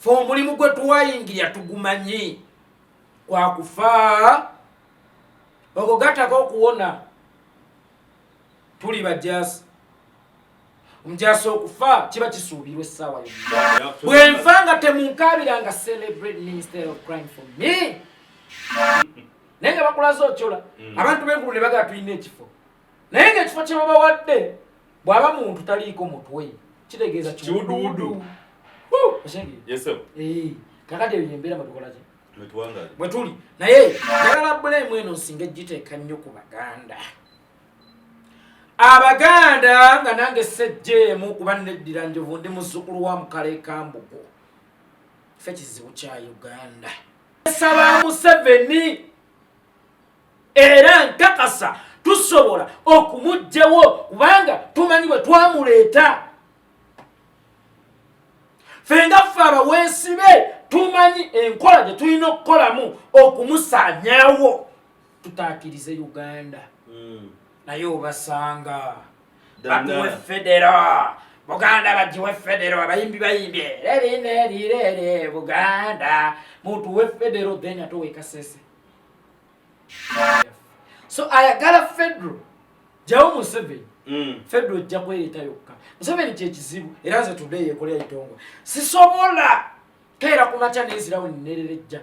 fe omulimu gwe tuwayingirya tugumanyi kwa kufa okwo gattako okuwona tuli bajasi omujaasi okufa kiba kisuubirwa essaawa yonna bwe nfa nga temunkabiranga celebrate me instead of crying for me naye nga bakulaza okyola abantu b'enkulu ne bagaa tulina ekifo naye ng'ekifo kye babawadde bw'aba muntu taliiko mutwe kitegeeza kiwuduwudu kakati eyo embeera mwetukola ki bwe tuli naye njagala bulemu eno nsinga egiteeka nnyo ku baganda Abaganda nga nange sejjeemu kuba neddira njovu ndi muzzukulu wa Mukale Kambugo ffe kizibu kya Uganda saba Museveni era nkakasa tusobola okumugjewo kubanga tumanyi bwe twamuleeta ffe nga ffe abaweesibe tumanyi enkola gye tulina okukolamu okumusaanyaawo tutaakirize Uganda naye obasanga bakuwe federo Buganda bagiwe federo abayimbi bayimbye lerinelirere Buganda mutuwe federo then atowe kasese so ayagala federo jawo Museveni federo jja kwereeta yokka Museveni Kyekizibu era nze today Yeekolera Itongwa sisobola keera kumakya nezirawo nererejja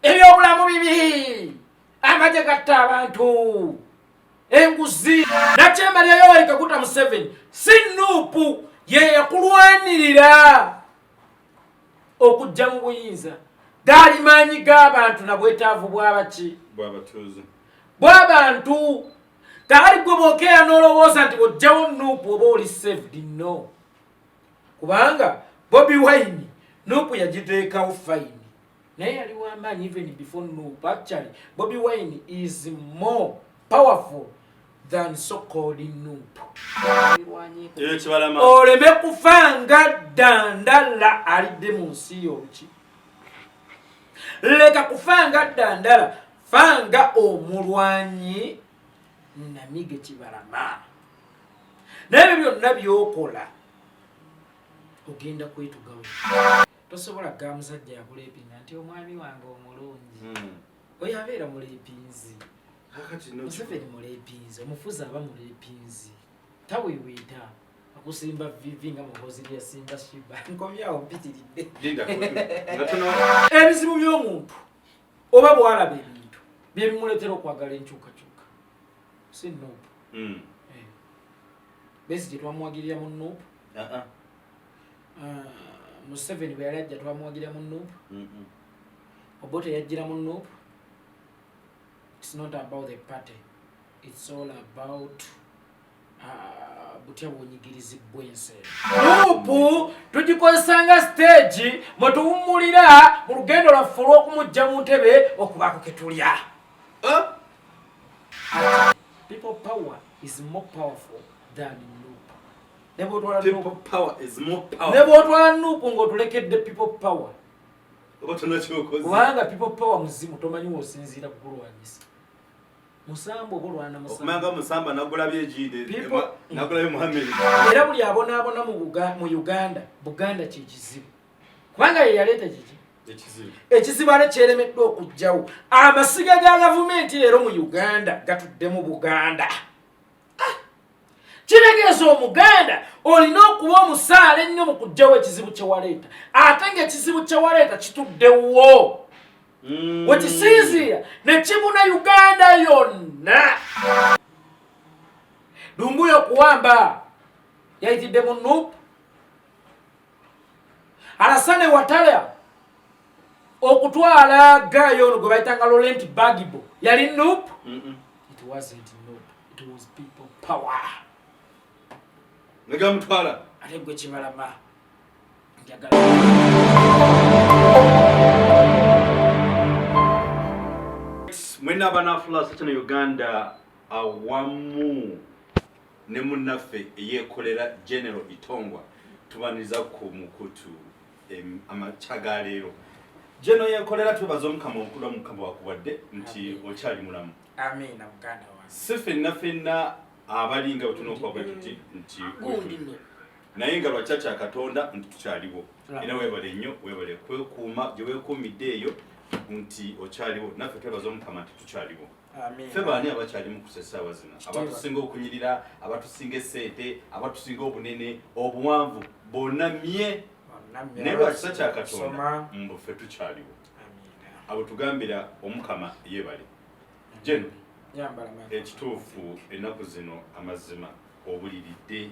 ebyobulamu bibi amagye gatta abantu enguzi nakyemalyayo walikaguta Museveni si nuupu ye yakulwanirira okujja mu buyinza gaali maanyi g'abantu na bwetaavu bwabaki bw'abantu gaali gwe bwokeera n'olowooza nti bw'ojjawo nuupu oba oli saved no kubanga Bobi Wine nuupu yagiteekawo fayini naye yali w'amaanyi even before nuupu actually Bobi Wine is more powerful than so-called Nuupu. Oleme kufanga dandala alidde mu nsi yoki. Leka kufanga dandala fanga omulwanyi namige kibalama. Nebyo byonna byokola ogenda kwetugawo. Tosobola gamusajja yakuleepinga nti omwami wange omulungi. Oyo abeera muleepinzi. Museveni muleepinzi, omufuzi aba muleepinzi. Taweweeta akusimba vivi nga muhozi lyasimba shiba. Nkomyawo mpitiridde. Ebizibu by'omuntu oba bwalaba ebintu bye bimuleetera okwagala enkyukakyuka. Si Nuupu. Besi gye twamuwagirira mu Nuupu? Museveni bwe yali ajja twamuwagirira mu Nuupu? Obote yajjira mu Nuupu? It's not about the party. It's all about butya bwonyigirizibwa ensi. Nuupu tugikozesanga stage mwe tuwummulira mu lugendo lwaffe olw'okumujja mu ntebe okubaako ke tulya. People power is more powerful than Nuupu. People power is more powerful. Nebo otwala Nuupu ng'otulekedde people power. Kubanga people power muzimu tomanyi w'osinziira kukulwanyisa. Musambo bulwana musamba. Okumanga musamba nagula byejide. Nagula Muhammad. Era buli abona mu Uganda, Buganda Kyekizibu. Kubanga ye yaleeta kiki? Ekizibu. Ekizibu ale kyeremeddwa okujjawo. Amasiga ga gavumenti leero mu Uganda gatudde mu Buganda. Kiregeeza Omuganda olina okuba omusaale ennyo mu kujjawo ekizibu kye waleeta. Ate ng'ekizibu kye waleeta kituddewo. Wekisinziira ne kibuna Uganda yonna. Dumbuya okuwamba yayitidde mu Nuupu. Alasane Watala okutwala gayo ono gwe bayitanga Laurent Bagibo yali Nuupu? It wasn't Nuupu. It was people power. Nega mutwala. Ate gwe kibalama. Mwena banafula sachana Uganda awamu ne munnaffe Yeekolera General Itongwa tubaniza ku mukutu amachaga leero. General Yeekolera tubaza omukama okula omukama wakuwadde nti okyali mulamu. Amina Muganda wange. Sifenna fenna abalinga batuno kwa bwe tuti nti naye nga lwachacha Katonda nti tukyaliwo. era webale nnyo webale kwekuuma gye weekuumidde eyo nti okyaliwo naffe twebaza Omukama nti tukyaliwo ffe baani abakyali mu kusesaawa zino abatusinga okunyirira abatusinga essente abatusinga obunene obuwanvu bonnamye naye lwakisa kya Katonda mbu ffe tukyaliwo abo tugambira Omukama yeebale jeno ekituufu ennaku zino amazima obuliridde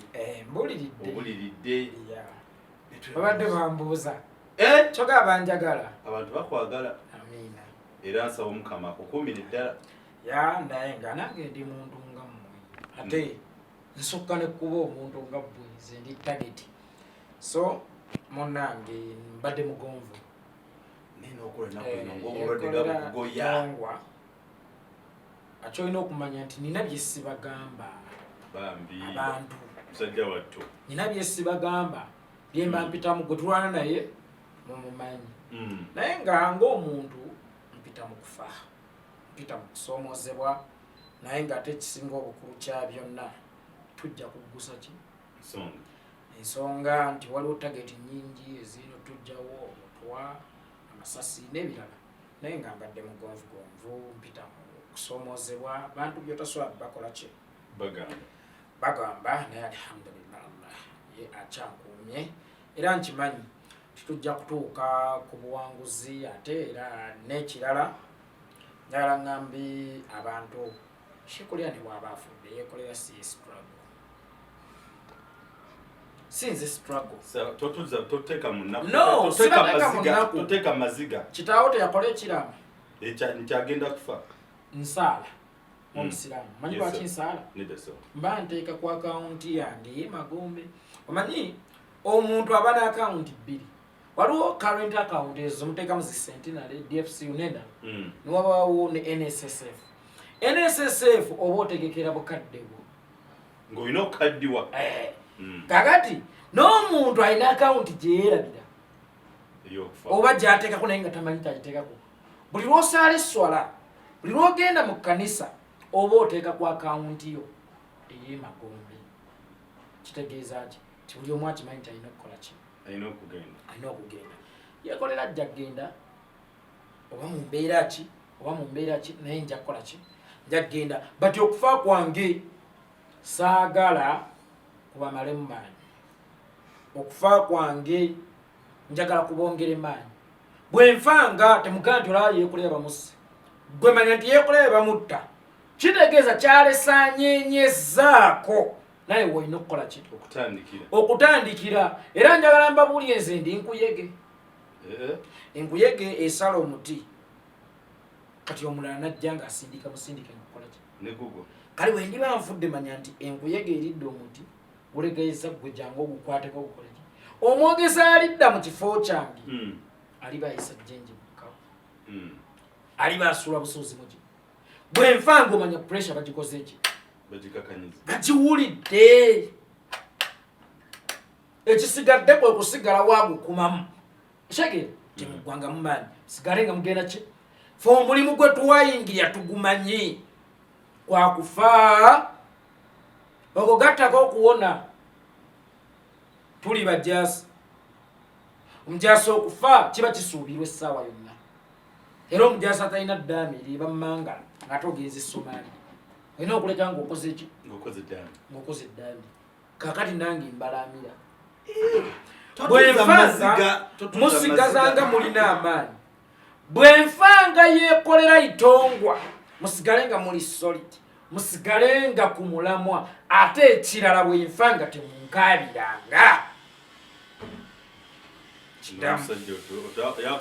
babadde bambuuza kyoga banjagala abantu bakwagala era nsaba Omukama akukuumira eddala naye nga nange ndi muntu nga mmwe ate nsukka ne kuba omuntu nga bwe nze ndi tageti so munnange mbadde mugonvu Itongwa akyolina okumanya nti nina byesibagamba abantu musajja wattu nina byesibagamba byemba mpitamu gwe tulwana naye mumumanyi naye nga ng'omuntu mpita mu kufa mpita mu kusoomozebwa naye ng'ate ekisinga obukulu kya byonna tujja kuggusa ki ensonga nti waliwo tageti nnyingi ezino tujjawo omutwa amasasi n'ebirala naye nga mbadde mugonvugonvu mpita mu kusoomozebwa abantu byotasobola bakola ki bagamba naye alhamdulillah Allah ye akyankuumye era nkimanyi titujja kutuuka ku buwanguzi ate era n'ekirala njagala ngambi abantu Yeekolera ne bw'aba afudde Yeekolera si struggle since struggle toteeka maziga kitaawo teyakola ekiramu nkyagenda kufa nsaala omusiraamu manyi lwaki nsaala mba nteeka ku akawunti yange y'emagombe omanyi omuntu aba n'akawunti bbiri waliwo current account ezo muteekamu zi Centenary DFC unenda niwabaawo ne NSSF oba otegekera bukadde bwo ng'olina okukaddiwa kakati n'omuntu alina akawunti gye yeerabira oba gy'ateekako naye nga tamanyi kyagiteekako buli lw'osaala esswala buli lw'ogenda mu kkanisa oba oteeka ku akawunti yo ey'emagombe kitegeeza ki ti buli omu akimanyi nti alina okukola ki alina okugenda Yeekolera ajja kgenda oba mu mbeera ki naye nja kukola ki nja kgenda bati okufa kwange saagala kubamalemu maanyi okufa kwange njagala kubongera maanyi bwe nfanga temugamba nti olaba Yeekolera bamusse gwe manya nti Yeekolera bamutta kitegeeza kyalesaanyenyezaako naye walina okukola ki okutandikira era njagala mbabuulire nze ndi enkuyege esala omuti kati omulala najja ng'asindika musindike ngakola ki kale bwe ndiba nfudde manya nti enkuyege eridde omuti gulegeeza gwe jangu ogukwateko ogukola ki omwogezi alidda mu kifo kyange aliba ayisa jjenje mukkawo aliba asula busozi muki bwe nfanga omanya pressure bagikoze eki bagiwulidde ekisigadde kwe kusigala waagukumamu ekyegeera temuggwanga mu maanyi sigale nga mugenda ki fe omulimu gwe tuwayingirya tugumanyi kwakufa okugattako okuwona tuli bajaasi omujaasi okufa kiba kisuubirwa essaawa yonna era omujaasi atalina ddaami eriba mmangala ng'ate ogenza essomaali olina okuleka ng'okoze ki ng'okoze eddaami kakati nange mbalamira bwenfanga musigazanga mulina amaanyi bwenfanga Yeekolera Itongwa musigale nga muli solid musigale nga ku mulamwa ate ekirala bwenfanga temunkabiranga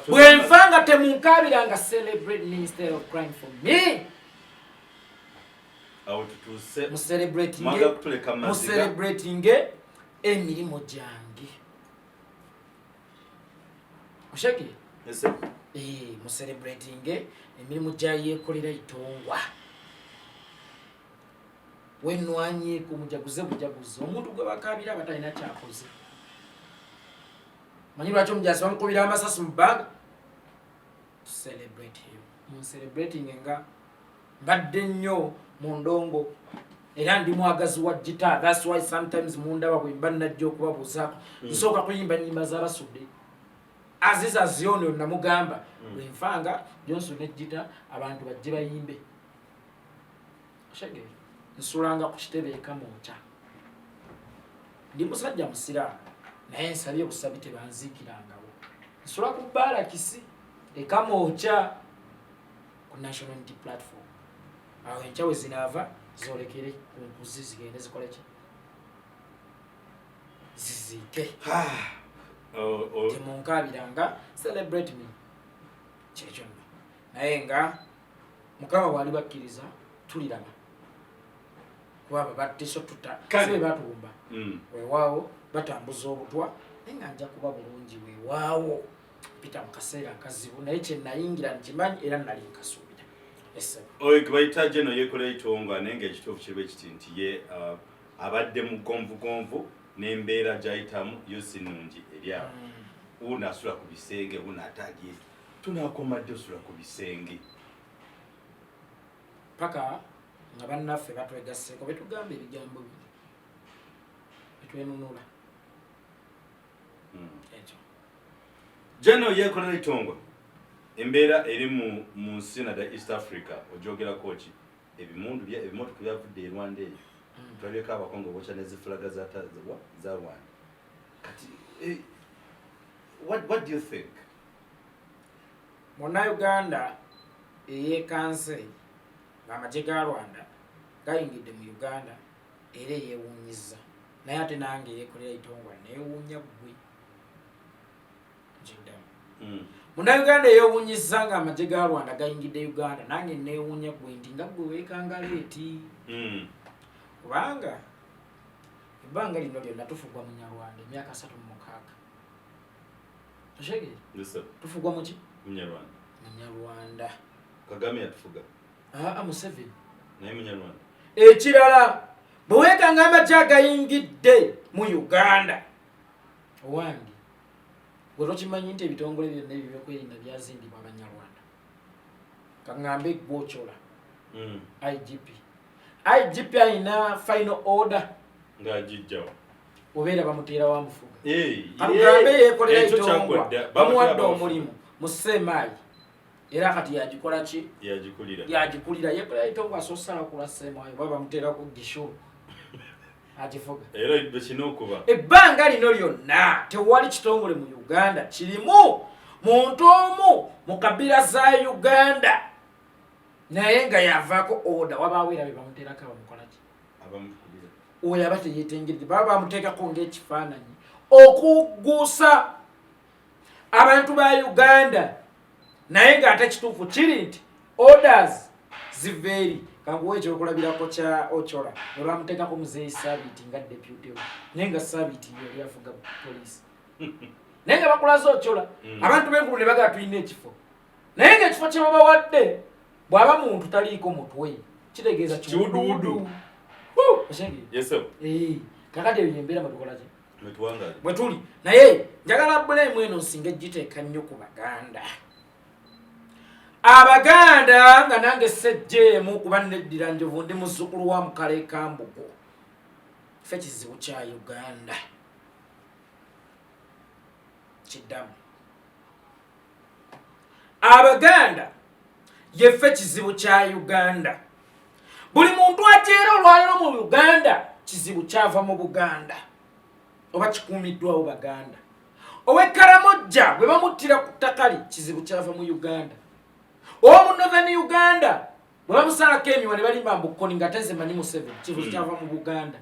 bwenfanga temunkabiranga celebrate me instead of crying for me muselebratinge emirimu gyange oshege muselebratinge emirimu gya Yeekolera Itongwa wenwanyeeko mujaguze bujaguze omuntu gwe bakabira abatalina kyakoze manyi lwaki omujaasi bamukubira amasasi mu bbanga celebrate him muncelebrating nga mbadde nnyo mu ndongo era ndi mwagazi wa gita. That's why sometimes mundaba bwe mba najja okubabuuzaako nsooka kuyimba nnyimba z'abasudde Aziza Ziono namugamba bwenfanga Johnson ejjita abantu bajje bayimbe shege nsulanga ku kitebe ekamooca ndi musajja musiraamu naye nsabye obusabi tebanziikirangawo nsula ku Barakisi ekamooca ku National Unity Platform awo enkyawe zinaava zolekere ku nkuzi zigende zikole ki ziziike temunkabiranga celebrate me kyekyo naye nga Mukama bwali bakkiriza tuliraba kuba babattiso sibe batulumba weewaawo batambuza obutwa naye nga nja kuba bulungi weewaawo pita mu kaseera akazibu naye kye nayingira nkimanyi era nali nkasuubira oyo kubayita General Yeekolera Itongwa naye ng'ekituufu kiba ekiti nti ye abadde mu gonvugonvu n'embeera gy'ayitamu yo si nnungi eri abo uno asula ku bisenge uno atagye tunaakomadde osula ku bisenge paka nga bannaffe batwegasseeko betugamba ebigambo bino betwenunula ekyo General Yeekolera Itongwa embeera eri mu nsi nadda East Africa ogyogerako ki ebimotoka byavudde e Rwanda eyo tulabyeko abakongo bookya n'ezifulaga za Rwanda kati what do you think Munnayuganda eyeekanse ng'amagye ga Rwanda gayingidde mu Uganda era yeewuunyiza naye ate nange Yeekolera Itongwa neewuunya ggwe nkiddamu Munnayuganda eyeewuunyiza ng'amagye ga Rwanda gayingidde Uganda nange neewuunya ggwe nti nga ggwe weekanga leeti kubanga ebbanga lino lyonna tufugwa Munyarwanda emyaka 36 toshegere tufugwa muki Munyarwanda Kagame yatufuga Museveni naye Munyarwanda ekirala bwe weekanga amagye agayingidde mu Uganda owange gwe tokimanyi nti ebitongole byonna ebyokwerinda byazimbibwa Abanyarwanda kaŋŋambe Gwochola IGP ayina final order ng'agijjawo obeera bamuteera wa mufuga kagambe Yeekolera Itongwa bamuwadde omulimu mu Ssemaayi era kati yagikola ki yagikulira Yeekolera Itongwa asoosala okula Ssemaayi oba bamuteerako gishuru agifuga era bekinokuba ebbanga lino lyonna tewali kitongole mu Uganda kirimu muntu omu mu kabira za Uganda naye nga yavaako order wabaawo era be bamuteerako abamukola ki oyo aba teyeetengeredde baba bamuteekako ng'ekifaananyi okugguusa abantu ba Uganda naye ng'ate kituufu kiri nti orders ziva eri kanguwa ekyokulabirako kya Ochola ne bamuteekako muzeeyi Saabiti nga deputy we naye nga Saabiti yali afuga poliisi naye nga bakulaza Ochola abantu b'enkulu ne bagaa tulina ekifo naye ng'ekifo kye babawadde bw'aba muntu taliiko mutwe kitegeeza kiwuduwudu kakati eyo embeera mwetukola ki bwe tuli naye njagala bulemu eno nsinga egiteeka nnyo ku Baganda Abaganda nga nange sejjeemu kuba neddira njovu ndi muzzukulu wa Mukale Kambugu ffe kizibu kya Uganda kiddamu Abaganda yeffe kizibu kya Uganda buli muntu ajeera olwaliro mu Uganda kizibu kyava mu Buganda oba kikuumiddwawo Baganda ow'Ekkaramojja bwe bamuttira ku ttaka lye kizibu kyava mu Uganda omu Northern Uganda bwe bamusalako emiwa ne balimba mbukoni nga tezemanyi Museveni kizibu kyava mu Buganda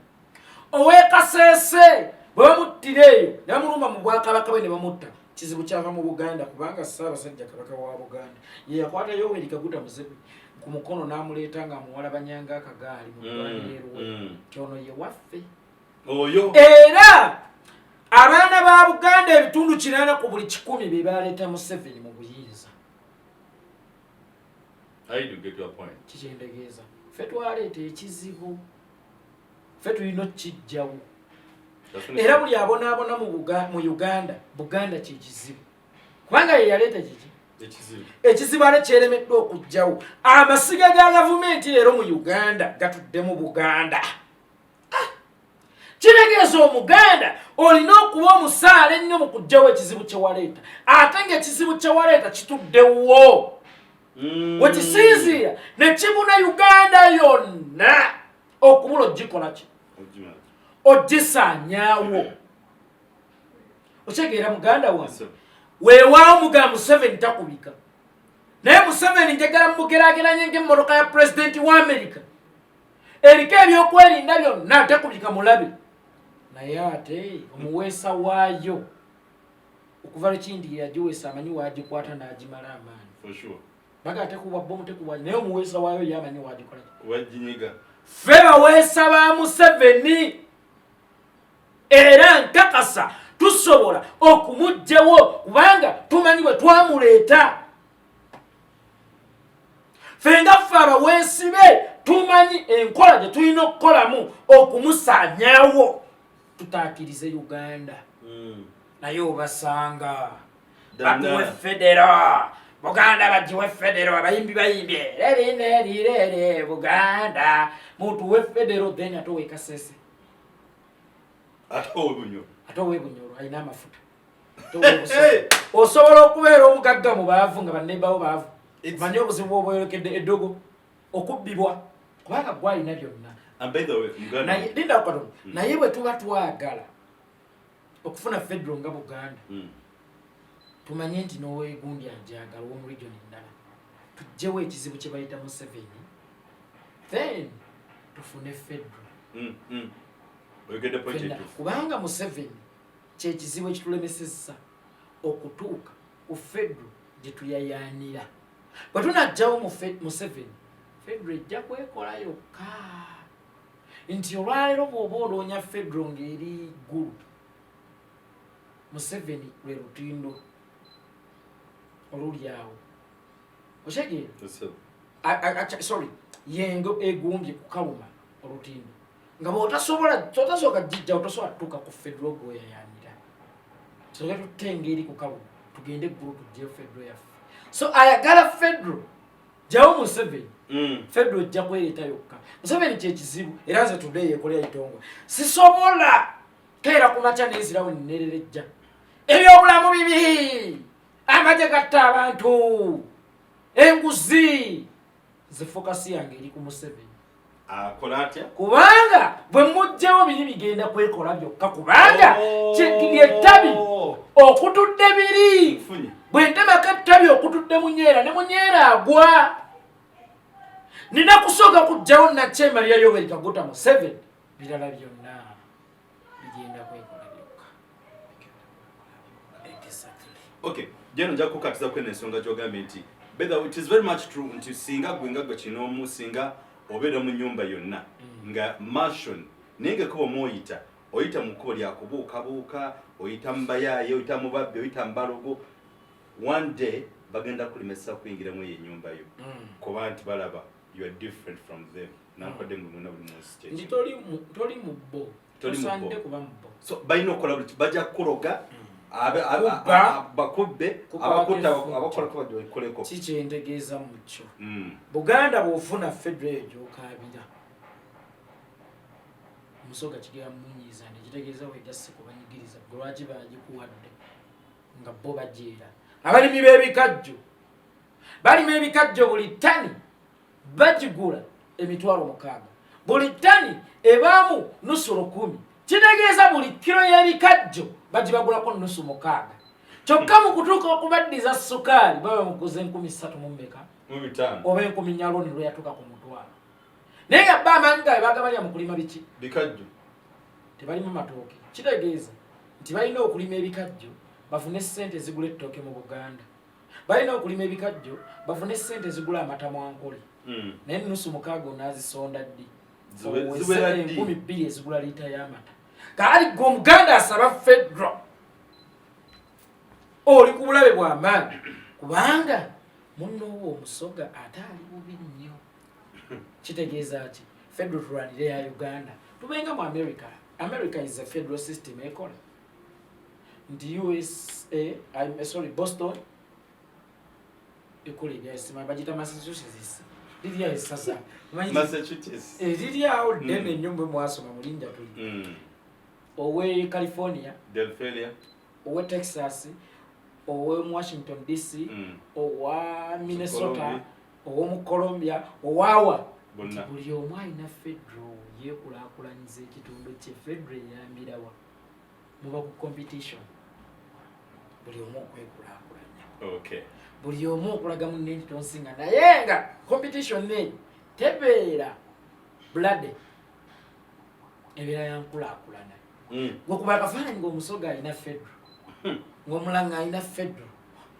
ow'Ekaseese bwe bamuttira eyo ne bamulumba mu Bwakabaka bwe ne bamutta kizibu kyava mu Buganda kubanga Ssaabasajja Kabaka wa Buganda ye yakwata Yoweri Kaguta Museveni ku mukono n'amuleeta ng'amuwala banyanga akagaali mu lwanirwe kyono ye waffe oyo era abaana ba Buganda ebitundu 80 ku buli 100 be baleeta Museveni mu buyinza kikyendegeeza ffe twaleeta ekizibu ffe tulina okijjawo era buli abonaabona mu Uganda Buganda kyekizibu kubanga ye yaleeta kiki ekizibu ate kyeremeddwa okujjawo amasiga ga gavumenti leero mu Uganda gatudde mu Buganda Kitegeeza Omuganda olina okuba omusaale ennyo mu kuggyawo ekizibu kye waleeta ate ng'ekizibu kye waleeta kituddewo wekisinziira ne kibuna Uganda yonna okubula ogikola ki ogisaanyaawo okyegeera muganda wange weewaawo mugamba Museveni takubika naye Museveni njagala mugeraageranye ng'emmotoka ya pulezidenti wa Amerika eriko ebyokwerinda byonna takubika mulabe naye ate omuweesa waayo okuva lekindi yagiweesa amanyi waagikwata n'agimala amaanyi baga tekubwa bomu tekubwa naye omuweesa waayo yamanyi waagikola wajinyiga ffe baweesa ba Museveni era nkakasa tusobola okumuggyawo kubanga tumanyi bwe twamuleeta ffe nga ffe abaweesi be tumanyi enkola gye tulina okukolamu okumusaanyaawo tutaakirize Uganda naye obasanga batuwe federo Buganda bagiwe federo abayimbi bayimbye lerinelirere Buganda mutuwe federo then atowe kasese atowe bunyoro alina amafuta osobola okubeera omugagga mu baavu nga bannebawo baavu manyi obuzibu obwerekedde eddogo okubbibwa kubanga gwalina byonna naye bwe tuba twagala okufuna federo nga Buganda tumanye nti n'oweegundi ajagala w'omu region endala tuggyewo ekizibu kye bayita Museveni then tufune federo kubanga Museveni kyekizibu ekitulemesezza okutuuka ku federo gye tuyayaanira bwe tunajjawo Museveni federo ejja kwekola yokka nti olwaleero bw'oba oloonya federo ng'eri ggulu Museveni lwe lutindo oluli awo okyegeera sorry yengo egumbye kukaluma olutindo nga bw'otasooka jjijja otasobola tutuuka ku federo gweoyayaanira soka tutenga eri kukaluma tugende eggulu tuggyeyo federo yaffe so ayagala federo gyawo Museveni federo ejja kwereeta yokka Museveni kyekizibu era nze today Yeekolera Itongwa sisobola keera kumakya neezirawo nnererejja ebyobulamu bibi amagye gatta abantu enguzi ze fokasi yange eri ku Museveni akola atya kubanga bwe mujjawo biri bigenda kwekola byokka kubanga ettabi okutudde biri bwe ntemako ettabi okutudde munyeera ne munyeera agwa nina kusooka kujjawo Nakyema lya Yoweri Kaguta Museveni birala byonna bigenda kwekola byokka okay jeno nja kukatiza kwene ensonga gy'ogambye nti better it is very much true nti singa gwe kinoomu singa obeera mu nnyumba yonna nga mansion naye ngekuba omwoyita oyita mu kkubo lyakubuukabuuka oyita mu bayaaye oyita mu babbi oyita mu balogo one day bagenda kulemesa kuyingiramu eyo ennyumba yo kuba nti balaba you are different from them nakwadde ngu nona buli munsi nti toli mu bbo tosande kuba mu bbo so balina okukola buli bajja kukuloga bakubbe abakoleko kikyentegeeza mukyo Buganda bw'ofuna federo eyo gy'okaabira omusoga kigera munyiiza nekitegeeza wegasse kubanyigiriza gwe lwaki bagikuwadde nga bo bajeera abalimi b'ebikajjo balima ebikajjo buli ttani bagigula $600 buli ttani ebaamu $110 kitegeeza buli kiro y'ebikajjo bagibagulako $600 kyokka mu kutuuka okubaddiza sukaali baba muguze 3,000 mu mmeka oba 10 nyaloni lwe yatuuka ku mutwalo naye nga bba amanyi gabe bagabalya mu kulima biki bikajjo tebalima matooke kitegeeza nti balina okulima ebikajjo bafune ssente zigula ettooke mu Buganda balina okulima ebikajjo bafune ssente zigula amata mwankole naye $600 onaazisonda ddi ziwera 2,000 ezigula liita y'amata kaali gwe Omuganda asaba federo oli ku bulabe bw'amaanyi kubanga munnoowo omusoga ate ali bubi nnyo kitegeeza ki federo tulwanire ya Uganda tubenga mu America is a federal system ekola nti Boston ekola ebyasima bagita Massachusetts lirya esaza Massachusetts liryawo ddene ennyo mwe mwasoma mulinja tuli owe California, Delphilia, owe Texas, owe Washington DC, owe Minnesota, owe mu Colombia, owawa. Buli omu alina federal yeekulaakulanyiza ekitundu kye federal eyambirawa muba ku competition. Buli omu okwekulaakulanya. Okay. Buli omu okulaga munne nti tonsinga naye nga competition neyo tebeera blood ebeera yankulaakulana. Ng'okuba akafaananyi ng'omusoga alina federal, ng'omulanga alina federal,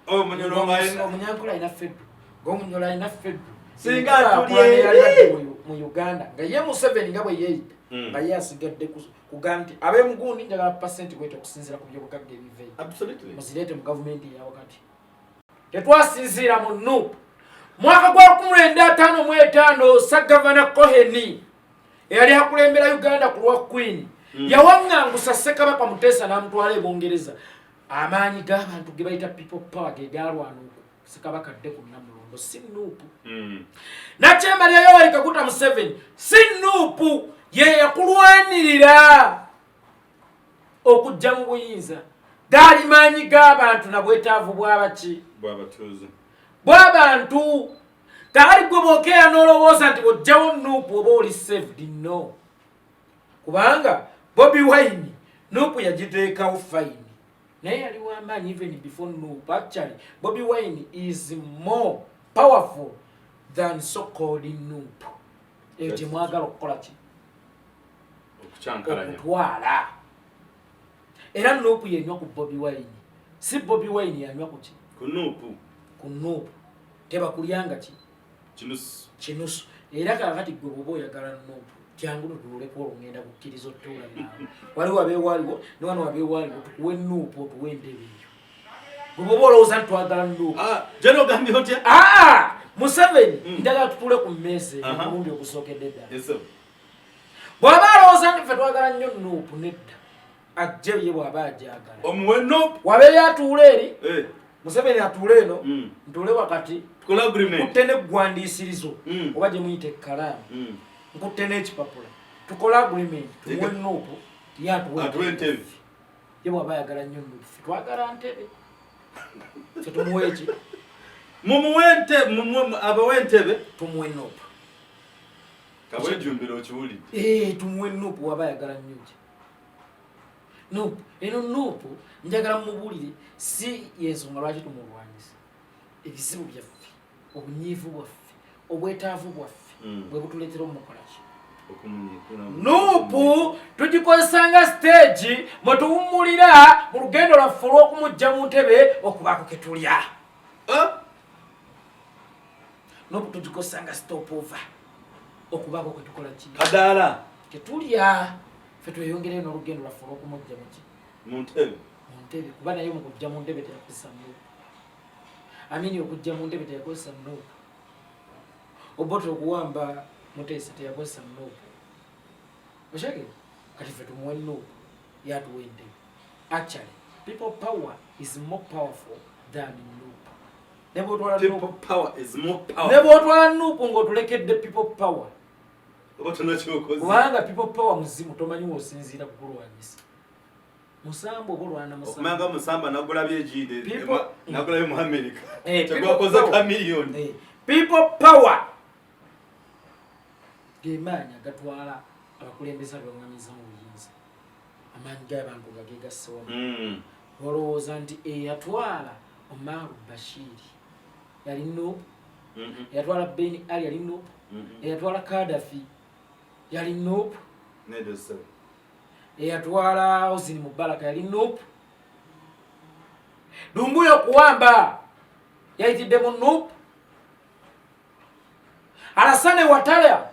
omunyankula alina federal, ng'omunyola alina federal. Singa tulye mu Uganda nga ye Museveni nga bwe yeeyita nga ye asigadde kuga nti ab'emugundi njagala pasenti bwete okusinziira ku byobugagga ebiveeyo. Absolutely. Muzireete mu gavumenti eya wakati. Tetwasinziira mu NUP. Mwaka gwa 1955 Ssagavana Cohen eyali akulembera Uganda ku lwa Queen yawaŋŋangusa Ssekabaka Muteesa n'amutwala e Bungereza. Amaanyi g'abantu ge bayita people power ge gaalwana okwo Ssekabaka adde ku Namulondo si NUP. Nakyema lya Yoweri Kaguta Museveni si NUP ye yakulwanirira okujja mu buyinza. Gaali maanyi g'abantu na bwetaavu bw'abaki bw'abatuuze bw'abantu. Gaali gwe bw'okeera n'olowooza nti bw'ojjawo NUP oba oli saved. No, kubanga Bobi Wine NUP yagiteekawo fine naye yali w'amaanyi even before NUP. Actually Bobi Wine is more powerful than so-called NUP. Eyo gye mwagala okukola ki? Okutwala. Era NUP yenywa ku Bobi Wine, si Bobi Wine yanywa ku ki? Ku NUP. Ku NUP teba kulyanga ki? Kinusu. Era kakati gwe bw'oba oyagala NUP kyangu tutuuleko olugenda kukkiriza otuula naawe. Waliwo abeewaaliwo ne wano abeewaaliwo tukuwe NUP otuwe entebe eyo. Gwe bw'oba olowooza nti twagala NUP. Jeno ogambye otya? Museveni njagala tutuule ku mmeeza eyo omulundi ogusookedde ddala. Bw'aba alowooza nti ffe twagala nnyo NUP nedda. Ajje ye bw'aba agyagala. Omuwe NUP. Wabeeyo atuule eri. Museveni atuule eno. Ntuule wakati. Tukola agreement. Nkutte n'eggwandiisirizo. Oba gye muyita ekkalaamu. Nkutte n'ekipapula. Tukola agreement. Tumuwe NUP. Ye atuwe entebe. Ye bw'aba ayagala nnyo NUP. Ffe twagala ntebe. Ffe tumuwe ki? Abawe entebe. Tumuwe NUP. Kabwejumbira okiwulidde. Tumuwe NUP bw'aba ayagala nnyo ki? NUP. Eno NUP njagala mmubuulire si yensonga lwaki tumulwanyisa. Ebizibu byaffe, obunyiivu bwaffe, obwetaavu bwaffe bwe butuleetera omukola ki? NUP tugikozesanga stage mwe tuwummulira mu lugendo lwaffe olw'okumujja mu ntebe okubaako ke tulya. NUP tugikozesanga stopover okubaako ke tukola ki? Kadaala ke tulya. Ffe tweyongereyo n'olugendo lwaffe olw'okumujja mu ki? Mu ntebe. Mu ntebe kuba naye mu kujja mu ntebe teyakozesa NUP. Amini okujja mu ntebe teyakozesa NUP. Obote okuwamba Muteesa teyakozesa NUP. Oshage kati ffe tumuwe NUP yatuwe entebe. Actually people power is more powerful than NUP. People power is more powerful. Ne bw'otwala NUP ng'otulekedde people power. Kubanga people power muzimu tomanyi w'osinziira kukulwanyisa. Musambo obolwana musambo. Okumanga musamba nagulabye ejide. Nagulabye mu America. Tegwakoza ka million. People power. Gemaanya gatwala abakulembeza bangamiza mu buyinza. Amaanyi g'abantu gagegasse wamu. Olowooza nti eyatwala Omar Bashir yali NUP. Eyatwala Ben Ali yali NUP. Eyatwala Gaddafi yali NUP. Eyatwala Hosni Mubarak yali NUP. Dumbuya Kuwamba yayitidde mu NUP. Alassane Ouattara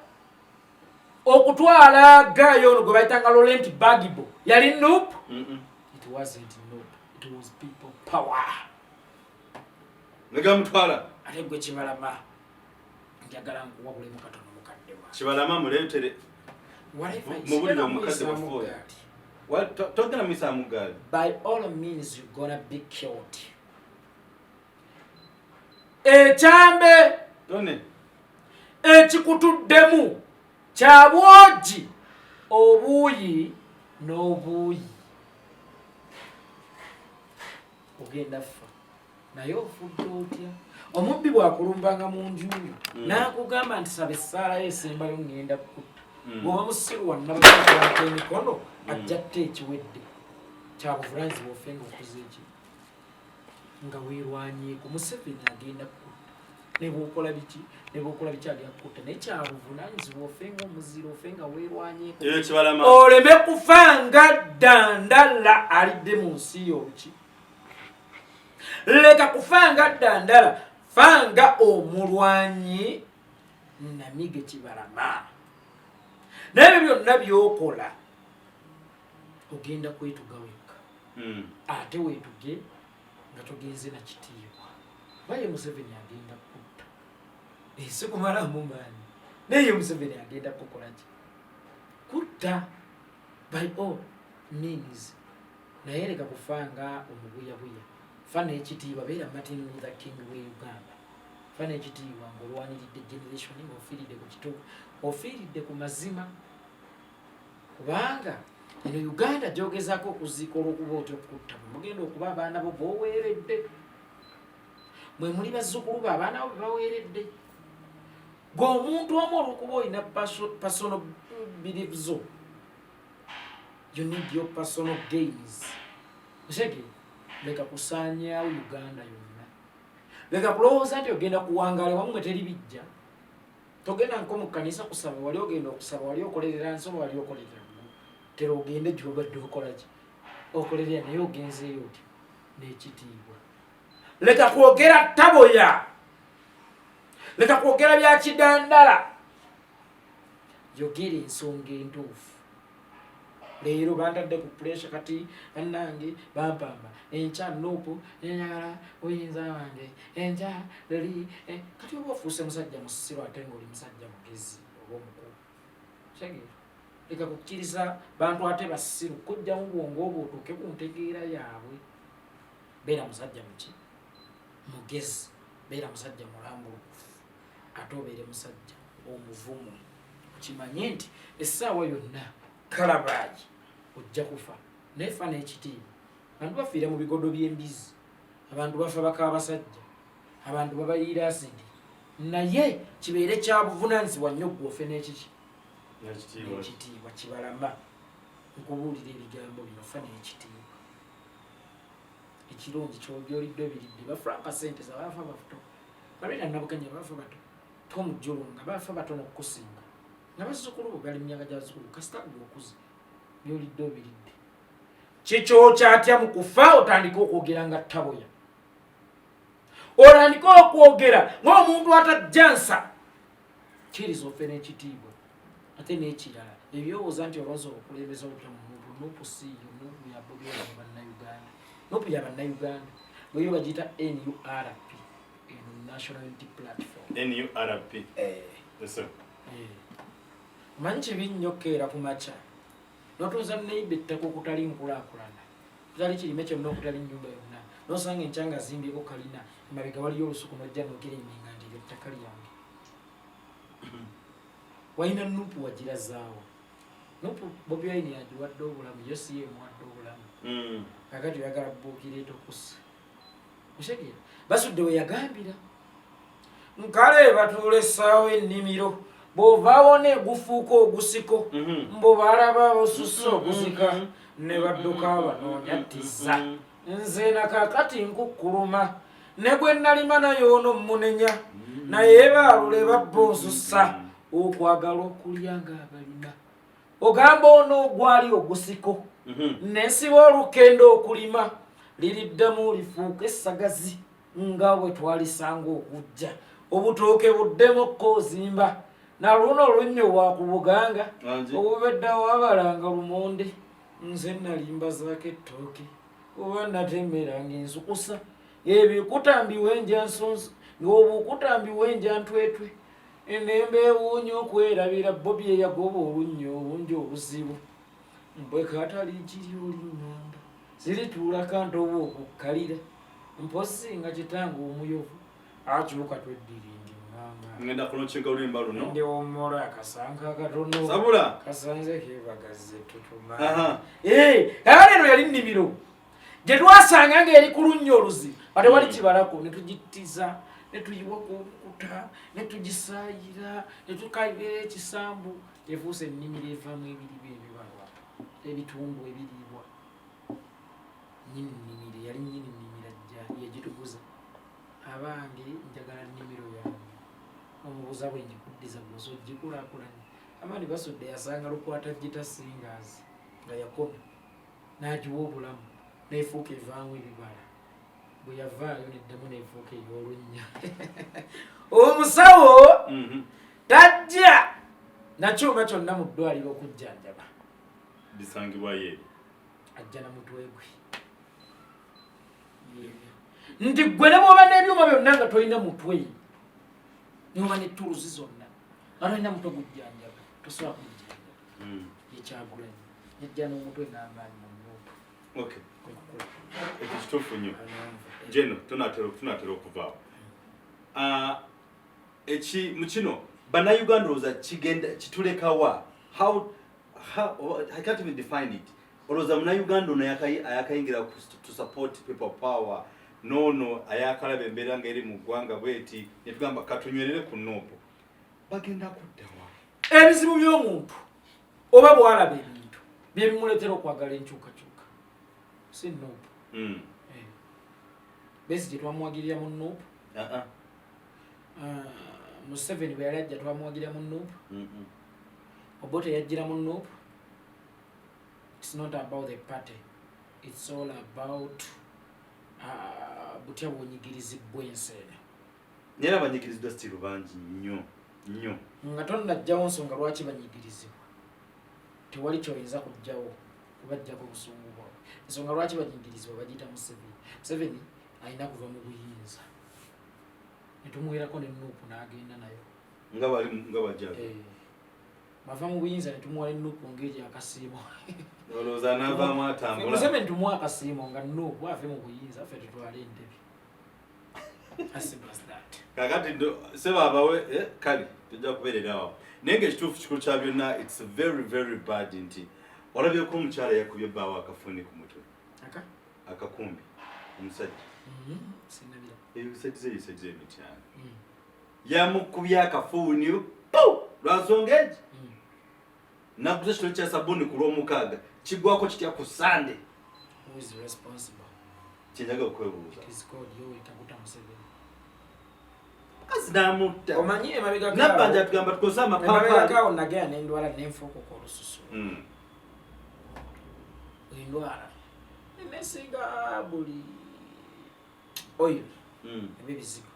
okutwala Gayo ono gwe bayitanga Laurent Gbagbo yali NUP. It wasn't NUP. It was people power. Negamutwala. Ate gwe Kibalama njagala nkuwabule mu katono mukadde wa. Kibalama muleetere. Mubulire omukadde wafuuya. Togenda mwisa mugaali. By all means you're gonna be killed. Ekyambe tone ekikutuddemu kya bwogi obuuyi n'obuuyi ogenda ffa naye ofudde otya omubbi bwakulumbanga mu njuyo n'akugamba nti saba essaalayo esembayo ngenda kutta bw'oba musiru wannabakwata emikono ajja tta ekiwedde kyabuvunaanyizibwa ofenga okuza eki nga weerwanyeeko Museveni agenda kutta ne bw'okola biki ne bw'okola biki agenda kutta naye kyabuvunaanyizibwa ofenga omuziro ofenga weerwanyeeko oleme kufanga ddandala alidde mu nsi yoki leka kufanga ddandala fanga omulwanyi namige kibalama n'ebyo byonna byokola ogenda kwetuga wekka ate weetuge nga togenze na kitiibwa baye Museveni agenda kutta ensi kumalamu maanyi naye Museveni agenda kukola ki kutta by all means naye leka kufanga omubuyabuya fana ekitiibwa beera Martin Luther King we Uganda fana ekitiibwa ng'olwaniridde generation ng'ofiiridde ku kituufu ofiiridde ku mazima kubanga eno Uganda gyogezaako okuziika olw'okuba otya okutta mugenda okuba abaana bo b'oweeredde mwe muli bazzukulu be abaana bo bebaweeredde ng'omuntu omu olw'okuba olina personal beliefs zo you need your personal gains osege leka kusaanyaawo Uganda yonna leka kulowooza nti ogenda kuwangaala wamwe teri bijja togenda nko mu kkanisa kusaba wali ogenda okusaba wali okolerera nsoma wali okolerera tera ogende gyobadde okola ki okolerera naye ogenzeeyo oti n'ekitiibwa leka kwogera taboya leka kwogera bya kidandala yogera ensonga entuufu leero bantadde ku pressure kati bannange bampamba enkya nuupu enyagala oyinza wange enkya leri kati oba ofuuse musajja musiro ate ng'oli musajja mugezi oba omukulu kyegera leka kukkiriza bantu ate basiru kujjamu bwongo obwo otuuke ku ntegeera yaabwe beera musajja muki mugezi beera musajja mulambulukufu ate obeere musajja omuvumu kimanye nti essaawa yonna kalabaaji ojja kufa naye fa n'ekitiibwa abantu bafiira mu bigodo by'embizi abantu bafa baka abasajja abantu babayiira asidi naye kibeere kya buvunaanyizibwa nnyo gwofe n'ekiki n'ekitiibwa kibalama nkubuulira ebigambo bino fa n'ekitiibwa ekirungi kyobyolidde biridde bafranka sente zabaafa bato babina nabukenya baafa bato tomujjulunga baafa batono okukusinga nga bazzukulu bo bali myaka gya bazzukulu kasitagwe okuze byolidde obiridde kikyokya mu kufa otandika okwogera nga taboya otandika okwogera ng'omuntu atajjansa kiriza ofe n'ekitiibwa ate n'ekirala ebyowooza nti olwaza okulembeza obutya mu muntu n'okusiiyo n'okuyabannayuganda n'okuya bannayuganda bweyo bagiyita NURP eno National Unity Platform NURP manyi kibi nnyo keera ku makya notuuza neiba ettaka okutali nkulaakulana tutali kirime kyonna okutali nnyumba yonna nosanga enkyanga azimbyeko kalina emabega waliyo olusuku nojja nokireminga nti eryo ttaka lyange walina nupu wagirazaawo nupu Bobi Wine yagiwadde obulamu yo si yemuwadde obulamu kakati oyagala Okuleeta okussa oshegera basudde we yagambira nkale batuula essaawa ennimiro bw'ovaawo neegufuuka ogusiko mbo balaba osusse ogusika ne badduka banoonyattiza nze nakakati nkukkuluma ne gwe nalima nayo ono munenya naye baalule babba onsussa okwagala okulya ng'abalima ogamba ono ogwali ogusiko nensiba olukendo okulima liriddamu lifuuka essagazi nga bwe twalisanga okujja obutooke buddemukko ozimba na luno olunnyo wa ku Buganga obubedde wabalanga lumonde nze nalimba zaako ettooke oba natemeranga ensukusa ebikutambiwa enja nsonso ng'obukutambiwa enja ntwetwe enemba ewuunya okwerabira Bobi eyagoba olunnyo obungi obuzibu mbwekatali kiri olinnamba zirituula kantoba okukkalira mposi nga kitange omuyovu akyuka tweddiringi ngenda kuno chinga ulimba luno ndi omora kasanga katono sabula kasanze kebagaze tutuma kalero yali nnimiro gye twasanga ng'eri ku lunnyoluzi ate wali kibalako ne tugittiza ne tuyiwa kukuta ne tugisaayira ne tukayibera ekisambu efuuse ennimiro evaamu ebiriba ebibalwa ebitundu ebiriibwa nyini nnimiro yali nyini nnimiro ajja yegituguza abange njagala nnimiro yange omubuuza bwe njikuddiza bwoso gikulaakulanye amaani basudde yasanga lukwata gitasingazi nga yakoma n'agiwa obulamu neefuuka evaamu ebibala bwe yavaayo neddamu neefuuka ey'olunnya omusawo tajja nakyuma kyonna mu ddwaliro okujjanjaba bisangibwa yeeri ajja na mutwe gwe nti gwe ne bw'oba n'ebyuma byonna nga tolina mutwe noba netuluzi zonna nga tolina mutwe gujjanjaba tosobola kujjanjaba yekyagulanye nejja n'omutwe n'amaanyi mu nnuutu ekyo kituufu nnyo jeno tunatera okuvaawo mu kino bannayuganda olowooza kitulekawa I can't even define it olowooza munnayuganda ono ayakayingira to support people power nono ayakalaba embeera ng'eri mu ggwanga bweti netugamba katunywerere ku noopu bagenda kuddawa ebizibu by'omuntu oba bwalaba ebintu byebimuleetera okwagala enkyukakyuka si noopu besi gye twamuwagirira mu noopu Museveni bwe yali ajja twamuwagirira mu noopu Obote yajjira mu noopu. It's not about the party, it's all about butya bwonyigirizibwa enseera nera abanyigirizibwa still bangi nnyo nga tonnajjawo nsonga lwaki banyigirizibwa tewali kyoyinza kujjawo kubajjako obusungu bwabwe ensonga lwaki banyigirizibwa bagiyita Museveni alina kuva mu buyinza netumuwerako nenuupu n'agenda nayo nga bajjaga bava mu buyinza netumuwa enuupu ngeri akasiimo olowooza n'avaamu atambula Museveni tumuwa akasiimo nga nuupu ave mu buyinza ffe tutwale endebi kakati seba abawe kale tujja kubeerera awo naye ng'ekituufu kikulu kya byonna it's very very bad nti walabyeko omukyala yakubye bbaawo akafuni ku mutwe akakumbi omusajja ebisajja emityano yamukubye akafuuni lwansonga egi naguza ekitole kya sabuni ku lw'omukaaga kiggwako kitya ku Sande kyenjaga okwebuuza kazi namutta nabbanja atugamba tukoze amapaapaali nagera nendwala nenfuukuka olususu endwala nesinga buli oyo ebibizibu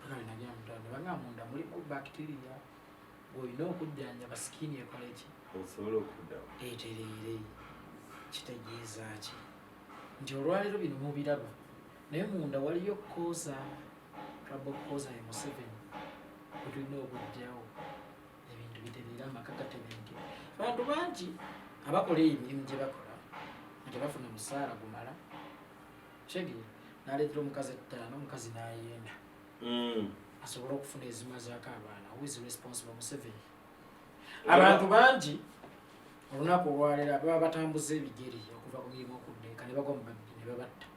kale nagera mutwala nebanga munda mulimu bacteria bw'olina okujjanja basikini ekola eki osobola okuddawo etereere kitegeeza ki nti olwaleero bino mubiraba naye munda waliyo kooza kooza ya Museveni bwetulina okujjawo ebintu bitereera amaka gatebenke abantu bangi abakola emirimu gye bakola nga tebafuna musaala gumala kyegere n'aleetera omukazi ettaano omukazi n'ayenda asobola okufuna ezimazaako abaana who is responsible Museveni abantu bangi olunaku olwaleero baba batambuza ebigere okuva ku mirimu okuddeeka ne bagwa mu babbi ne babatta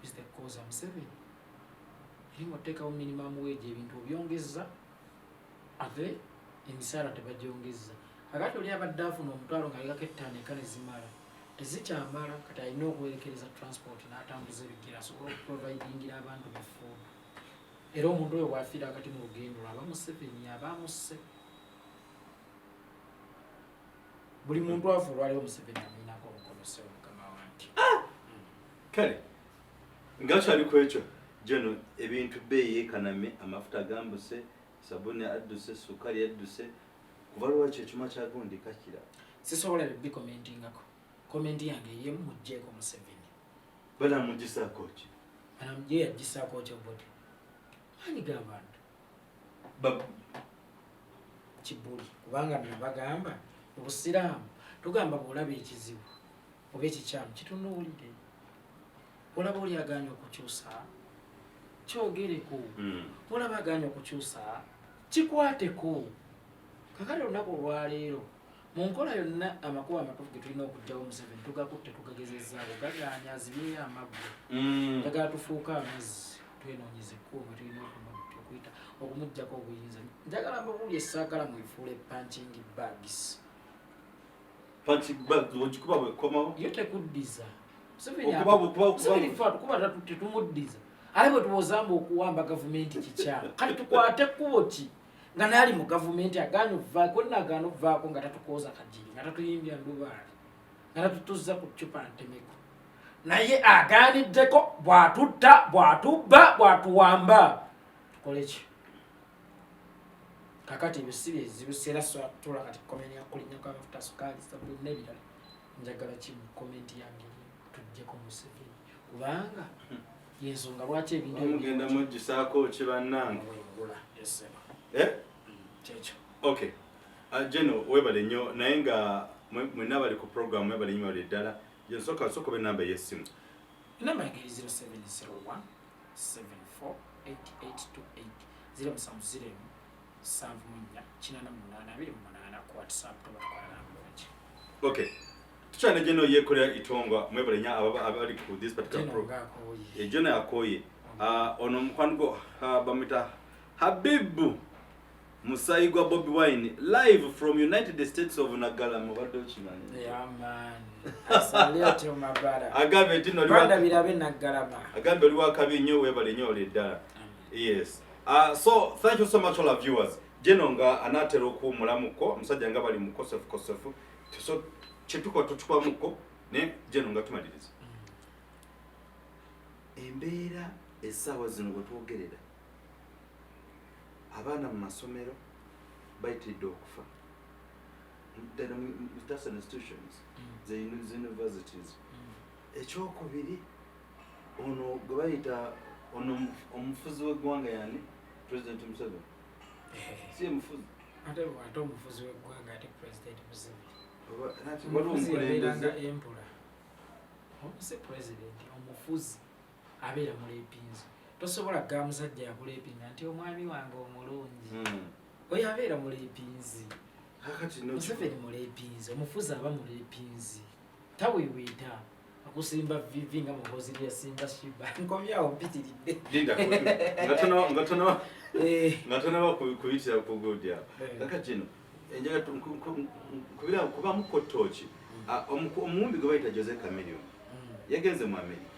is the cause of Museveni eringa oteekawo minimum wage ebintu obyongeza ate emisaala tebagyongeza akati oli abadde afuna omutwalo nga alikako ettaano eka ne zimala tezikyamala kati alina okuwerekereza transport n'atambuza ebigere asobola okuprovidingira abantu befood era omuntu oyo bwafiira akati mu lugendo lwaba Museveni abamusse buli muntu afu olwaliwo Museveni aminako omukono sewo mukama wanti kale nga kyali ku ekyo jono ebintu beeyi ekaname amafuta gambuse sabuni adduse sukali adduse kuva lwaki ekyuma kyagundi kakira sisobola bikomentingako komenti yange yemu mujjeeko Museveni banamugisaako ki banamugye yagisaako ki obote ani g'abantu kibuli kubanga nabagamba obusiraamu tugamba bw'olaba ekizibu oba ekikyamu kitunuulire olaba oli agaanye okukyusa tukyogereko mulabaganya okukyusa kikwateko kakati olunaku olwaleero mu nkola yonna amakubo amatuufu ge tulina okugjawo Museveni tugakutte tugagezezaawo gaganya azibyeyo amaggo njagala tufuuka amazzi twenoonyeza ekkubo tulina okuyita okumuggyako obuyinza njagala mbabuli esaagala mwefuula punching bags ogikuba bwekomawo yo tekuddiza Museveni tukuba tetumuddiza ate bwe tuwozamba okuwamba gavumenti kikyamu kati tukwate ekkubo ki nga naali mu gavumenti aganya okuvaako nagaana okuvaako nga tatukoza kajiri nga tatuyimbya ndubaali nga tatutuzza ku ccupa ntemeko naye agaaniddeko bw'atutta bw'atubba bw'atuwamba tukole ki kakati ebyo si byezibu seera tula kati komenti yakulinya kwamafuta sukaali sabuni n'ebirala njagala ki mu komenti yange tujjeko Museveni kubanga yensonga lwaki ebintu mugenda muggisaako ki bannange okay Jeno webale nnyo naye nga mwenna bali ku program webale nnyo bali ddala yensooka be namba y'essimu namba yange 0701 74 8828 070 ku WhatsApp okay tukyane Jeno Yeekolera Itongwa mwebale nnyo abali ku this particular program Jeno yakoye ono mukwano bamita Habibu Musaigwa Bobby Wine live from United States of Nagalama badochimani yeah man asalete mabara agambe tino banda birabe Nagalama agambe liwa kabi nyo webale nyo ledala yes so thank you so much all our viewers Jeno nga anatero ku mulamuko musajja nga bali mukosefu so chetuko tuchukwa muko ne Jeno nga tumaliriza embeera esawa zino gotwogerera abana mu masomero bayitidde okufa that's institutions the universities ekyokubiri ono gwe bayita ono omufuzi w'eggwanga yani President Museveni si mufuzi ate omufuzi w'eggwanga ate President Museveni omuse president omufuzi abeera mulepinzi tosobola ga musajja yakulepinga nti omwami wange omulungi oyo abeera mulepinzi Museveni mulepinzi omufuzi aba mulepinzi taweweeta akusimba vivi nga muhozi lyasimba shiba nkomyawo mpitiridde ngatono kuyitira kugodya kakati kino enjaga kuba mukotoki omuwumbi gwe bayita Jose Chameleon yagenze mu America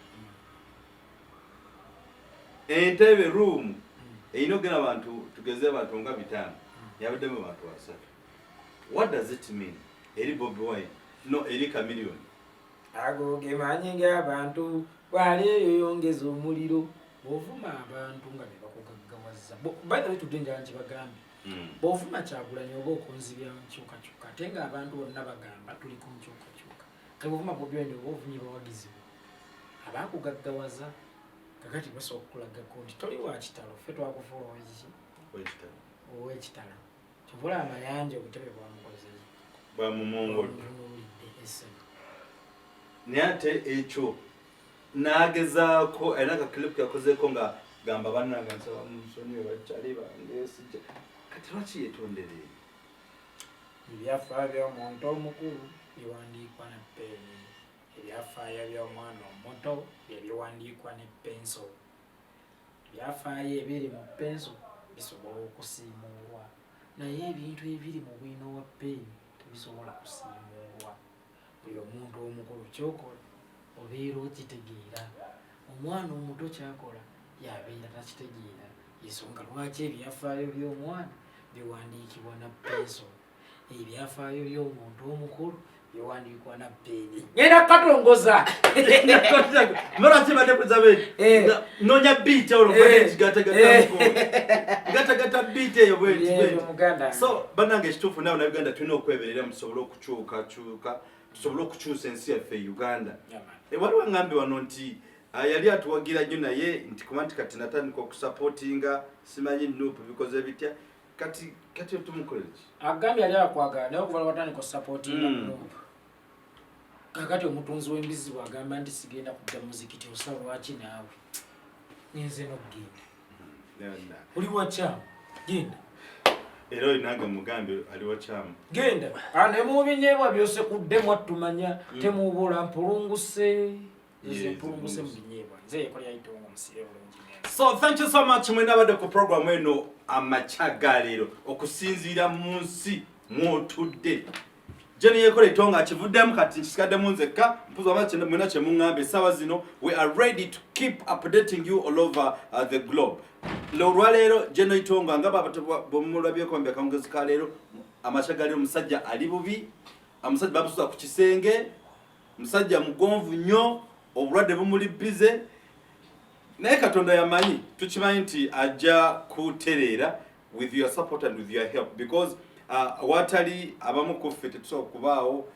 entebe room eyinogera abantu tugeze abantu nga 5 yabaddemu abantu 3 what does it mean eri Bobby Wine no eri Chameleon agoge manyinga abantu bali yongeza omuliro bovuma abantu nga bakugaggawaza by the way tudenga nti bagambi bovuma kyagulanya oba okunzibya nkyukakyuka tenga abantu bonna bagamba tuli ku nkyukakyuka kabovuma Bobby Wine oba ovunyi bawagizi abakugaggawaza kakati basobola okulaga nti toli wa kitalo ffe twakufuula ow'ekitala kyobola amayanja obutebe bwamukozeza bwamumongolidde naye ate ekyo n'agezaako alina akakilipu yakozeeko nga gamba bannanga nsaba munsonyiwe bakyali bange sijja kati lwaki yetondere ebyafaayo by'omuntu omukulu biwandiikwa na peeni ebyafaayo by'omwana omuto byebiwandiikwa ne penso ebyafaayo ebiri mu penso bisobola okusiimuulwa naye ebintu ebiri mu bwino wa peeni tebisobola kusiimuulwa buli omuntu omukulu kyokola obeera okitegeera omwana omuto kyakola yabeera takitegeera ensonga lwaki ebyafaayo by'omwana biwandiikibwa na penso ebyafaayo by'omuntu omukulu biwandiikwa na peeni ngenda katongoza mara kibadde kuzabe nonya beat olo gata beat eyo bwe so banange kituufu nawe na Uganda tulina okweberera musobole okukyuka tusobole okukyusa ensi yaffe Uganda waliwo ngambi wano nti yali atuwagira nnyo naye nti kumanti kati natandika okusupportinga simanyi nupu bikoze bitya kati tumukoleki agambye yali akwagala naye okuvala watandika okusupportinga nupu kakati omutunzi w'embizi bwagamba nti sigenda kudda muzikiti osaba lwaki naawe nze no genda uli wacha genda ero inanga mugambe ali wacha genda ane mu binyebwa byose kuddemu atumanya temubula mpulunguse mpulunguse mu binyebwa nze Yeekolera Itongwa musire bulungi. So thank you so much mwena abadde ku program eno amachagalero okusinzira mu nsi mwotudde Jenny Yeekolera Itongwa akivuddemu kati nkisigaddemu nzekka mpuzo abakye mwena kye muŋŋambe essaawa zino we are ready to keep updating you all over the globe. Lolwaleero Jenny Itongwa nga bomulabyeko mbya kawungezi ka leero amachagalero musajja ali bubi amusajja babusuza ku kisenge musajja mugonvu nnyo obulwadde bumuli bize naye Katonda yamanyi tukimanyi nti ajja kutereera with your support and with your help because watali abamu kuffe tetusobola kubaawo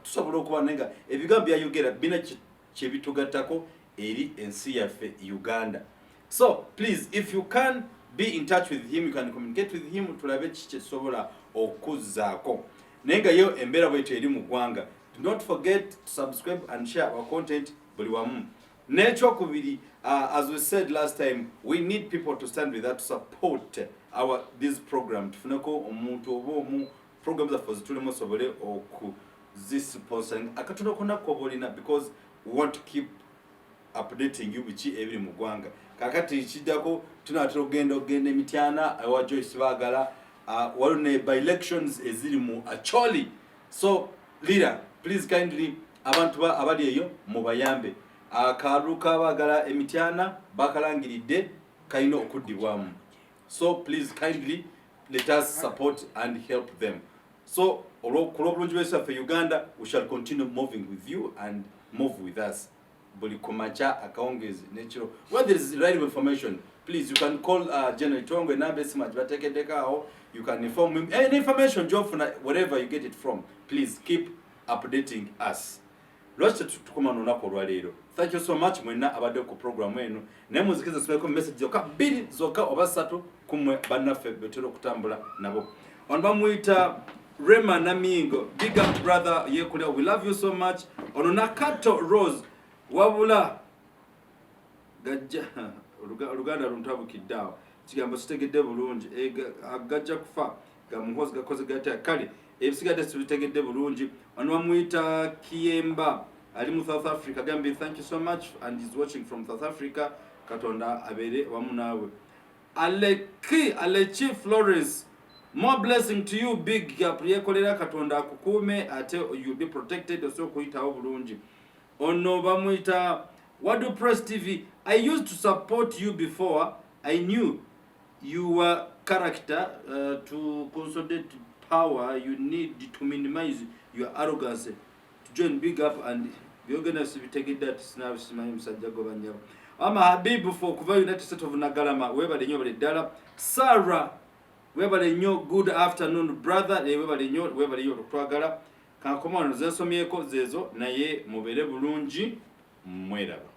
tusobola okuba nenga ebigambo byayogera bina kyebitugattako eri ensi yaffe Uganda. So please if you can be in touch with him, you can communicate with him, tulabe kyekisobola okuzzaako naye nga yo embeera bwetyo eri mu ggwanga. Do not forget to subscribe and share our content buli wamu. Nekyokubiri, as we said last time, we need people to stand with us to support this program. Tufuneko omuntu oba omu programs zaffe zitulimo sobole okuzisponsoring akatono konna kobolina because we want to keep updating you biki ebiri mu ggwanga. Kakati kiddako tunatera ogenda emityana ewa Joyce Baagala waliwo ne by elections eziri mu Acholi. So leader, please kindly abantu abali eyo mubayambe. Akaruka bagala emityana bakalangiridde kayina okuddibwamu. So please kindly let us support and help them. So kulobulungi bw'essaffe Uganda, we shall continue moving with you and move with us. Buli kumacha akawungezi nekiro. When there is right information, please you can call General Itongwa number esimu batekeddeko. You can inform him any information jofuna wherever you get it from. Please keep updating us. Lwaki tukumana olunaku olwaleero. Thank you so much mwena abadde ku program eno. Naye muzikiza nsomeko message zokka 2 zokka oba 3 kumwe bannaffe betera okutambula nabo. Ono bamuyita Rema Namingo. Big up brother Yeekolera, we love you so much. Ono Nakato Rose wabula gajja Luganda luntabukiddawo. Kigambo sitegedde bulungi agajja kufa gamuhozi gakoze gatya kale ebisigadde sibitegedde bulungi. Ono bamuyita Kiyemba ali mu South Africa. Gambi, thank you so much and he's watching from South Africa. Katonda abere wamu nawe. Alechi Flores, more blessing to you. Big up Yeekolera, Katonda akukume ate you'll be protected also kuyitawo bulungi. Ono bamuyita Wadu Press TV. I used to support you before. I knew your character to consolidate power. You need to minimize your arrogance. To join big up and you're gonna take it that snaps my Sajago Banyo. I'm a Habib for Kuva United States of Nagalama, wherever they know the dollar. Sarah, wherever they know, good afternoon, brother, wherever they know, wherever they know, Pragara. Can come on, Zeso Mieko Zezo, Naye, Mobile Bulungi, Mwedaba.